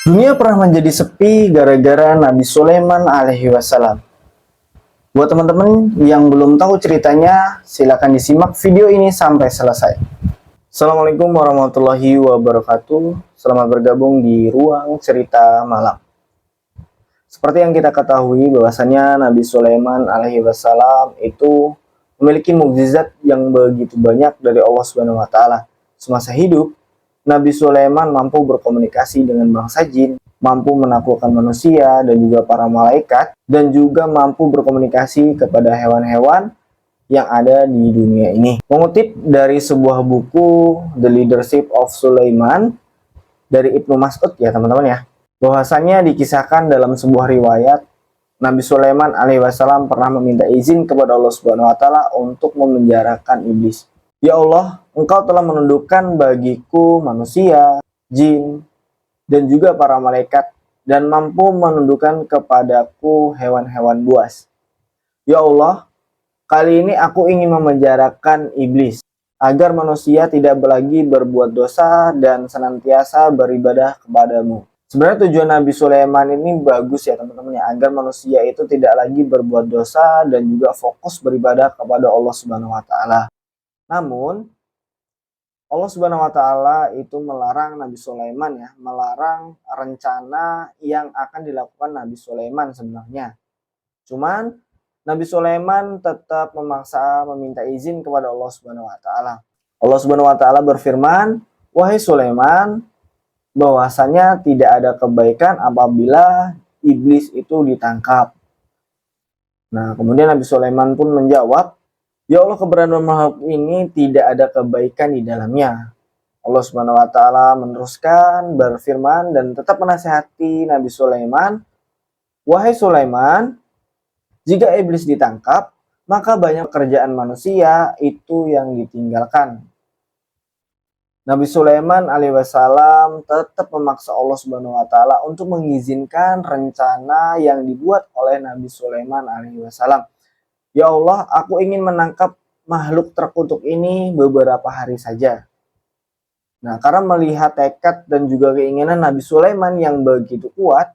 Dunia pernah menjadi sepi gara-gara Nabi Sulaiman alaihi wasallam. Buat teman-teman yang belum tahu ceritanya, silakan disimak video ini sampai selesai. Assalamualaikum warahmatullahi wabarakatuh. Selamat bergabung di Ruang Cerita Malam. Seperti yang kita ketahui bahwasanya Nabi Sulaiman alaihi wasallam itu memiliki mukjizat yang begitu banyak dari Allah Subhanahu wa taala. Semasa hidup, Nabi Sulaiman mampu berkomunikasi dengan bangsa jin, mampu menaklukkan manusia dan juga para malaikat, dan juga mampu berkomunikasi kepada hewan-hewan yang ada di dunia ini. Mengutip dari sebuah buku The Leadership of Sulaiman dari Ibnu Mas'ud ya teman-teman ya, bahwasanya dikisahkan dalam sebuah riwayat Nabi Sulaiman alaihissalam pernah meminta izin kepada Allah Subhanahu wa taala untuk memenjarakan iblis. Ya Allah, Engkau telah menundukkan bagiku manusia, jin, dan juga para malaikat, dan mampu menundukkan kepadaku hewan-hewan buas. Ya Allah, kali ini aku ingin memenjarakan iblis, agar manusia tidak lagi berbuat dosa dan senantiasa beribadah kepadamu. Sebenarnya tujuan Nabi Sulaiman ini bagus ya teman-teman ya, agar manusia itu tidak lagi berbuat dosa dan juga fokus beribadah kepada Allah Subhanahu wa taala. Namun, Allah Subhanahu wa taala itu melarang Nabi Sulaiman ya, melarang rencana yang akan dilakukan Nabi Sulaiman sebenarnya. Cuman Nabi Sulaiman tetap memaksa meminta izin kepada Allah Subhanahu wa taala. Allah Subhanahu wa taala berfirman, "Wahai Sulaiman, bahwasanya tidak ada kebaikan apabila iblis itu ditangkap." Nah, kemudian Nabi Sulaiman pun menjawab, "Ya Allah, keberadaan makhluk ini tidak ada kebaikan di dalamnya." Allah Subhanahu wa taala meneruskan berfirman dan tetap menasihati Nabi Sulaiman, "Wahai Sulaiman, jika iblis ditangkap, maka banyak pekerjaan manusia itu yang ditinggalkan." Nabi Sulaiman alaihissalam tetap memaksa Allah Subhanahu wa taala untuk mengizinkan rencana yang dibuat oleh Nabi Sulaiman alaihissalam. Ya Allah, aku ingin menangkap makhluk terkutuk ini beberapa hari saja. Nah, karena melihat tekad dan juga keinginan Nabi Sulaiman yang begitu kuat,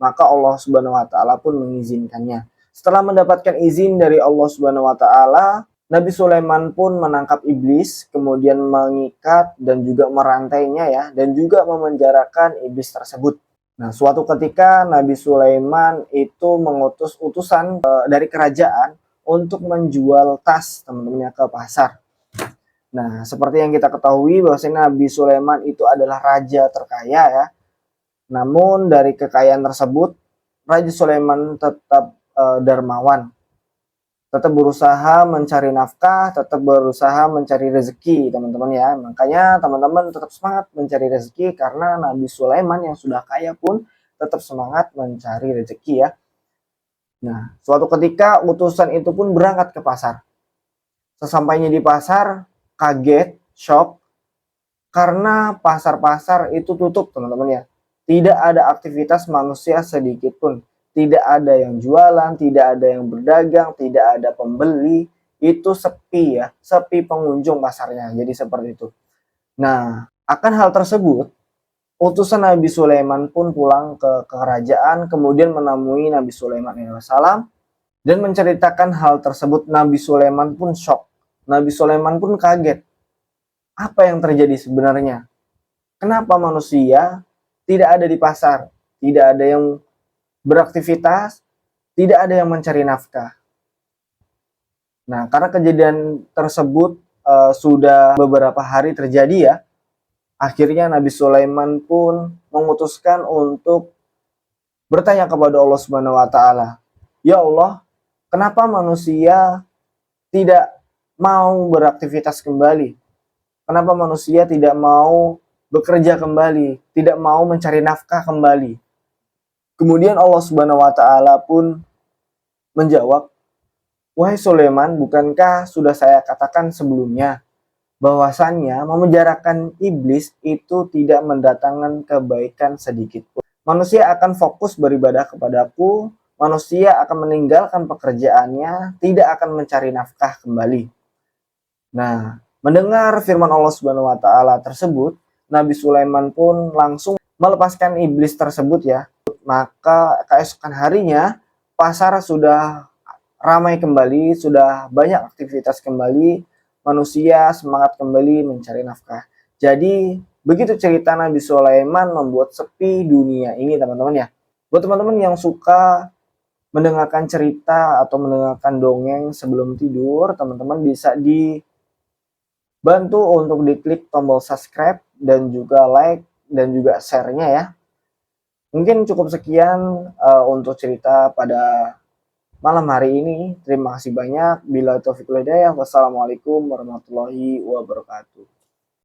maka Allah Subhanahu wa taala pun mengizinkannya. Setelah mendapatkan izin dari Allah Subhanahu wa taala, Nabi Sulaiman pun menangkap iblis, kemudian mengikat dan juga merantainya ya, dan juga memenjarakan iblis tersebut. Nah, suatu ketika Nabi Sulaiman itu mengutus utusan dari kerajaan untuk menjual tas teman-temannya ke pasar. Nah, seperti yang kita ketahui bahwasanya Nabi Sulaiman itu adalah raja terkaya ya. Namun dari kekayaan tersebut, Raja Sulaiman tetap dermawan, tetap berusaha mencari nafkah, tetap berusaha mencari rezeki teman-teman ya. Makanya teman-teman tetap semangat mencari rezeki karena Nabi Sulaiman yang sudah kaya pun tetap semangat mencari rezeki ya. Nah, suatu ketika utusan itu pun berangkat ke pasar. Sesampainya di pasar, kaget, shock, karena pasar-pasar itu tutup teman-teman ya. Tidak ada aktivitas manusia sedikit pun. Tidak ada yang jualan, tidak ada yang berdagang, tidak ada pembeli. Itu sepi ya, sepi pengunjung pasarnya. Jadi seperti itu. Nah, akan hal tersebut, utusan Nabi Sulaiman pun pulang ke kerajaan, kemudian menemui Nabi Sulaiman alaihissalam dan menceritakan hal tersebut. Nabi Sulaiman pun shock. Nabi Sulaiman pun kaget. Apa yang terjadi sebenarnya? Kenapa manusia tidak ada di pasar? Tidak ada yang beraktivitas, tidak ada yang mencari nafkah. Nah, karena kejadian tersebut sudah beberapa hari terjadi ya, akhirnya Nabi Sulaiman pun memutuskan untuk bertanya kepada Allah Subhanahu wa taala, "Ya Allah, kenapa manusia tidak mau beraktivitas kembali? Kenapa manusia tidak mau bekerja kembali, tidak mau mencari nafkah kembali?" Kemudian Allah Subhanahu wa taala pun menjawab, "Wahai Sulaiman, bukankah sudah saya katakan sebelumnya bahwasannya memenjarakan iblis itu tidak mendatangkan kebaikan sedikit pun. Manusia akan fokus beribadah kepadaku, manusia akan meninggalkan pekerjaannya, tidak akan mencari nafkah kembali." Nah, mendengar firman Allah Subhanahu wa taala tersebut, Nabi Sulaiman pun langsung melepaskan iblis tersebut ya. Maka keesokan harinya pasar sudah ramai kembali, sudah banyak aktivitas kembali, manusia semangat kembali mencari nafkah. Jadi begitu cerita Nabi Sulaiman membuat sepi dunia ini teman-teman ya. Buat teman-teman yang suka mendengarkan cerita atau mendengarkan dongeng sebelum tidur, teman-teman bisa dibantu untuk diklik tombol subscribe dan juga like dan juga share-nya ya. Mungkin cukup sekian untuk cerita pada malam hari ini. Terima kasih banyak. Bila taufiq wal hidayah. Wassalamualaikum warahmatullahi wabarakatuh.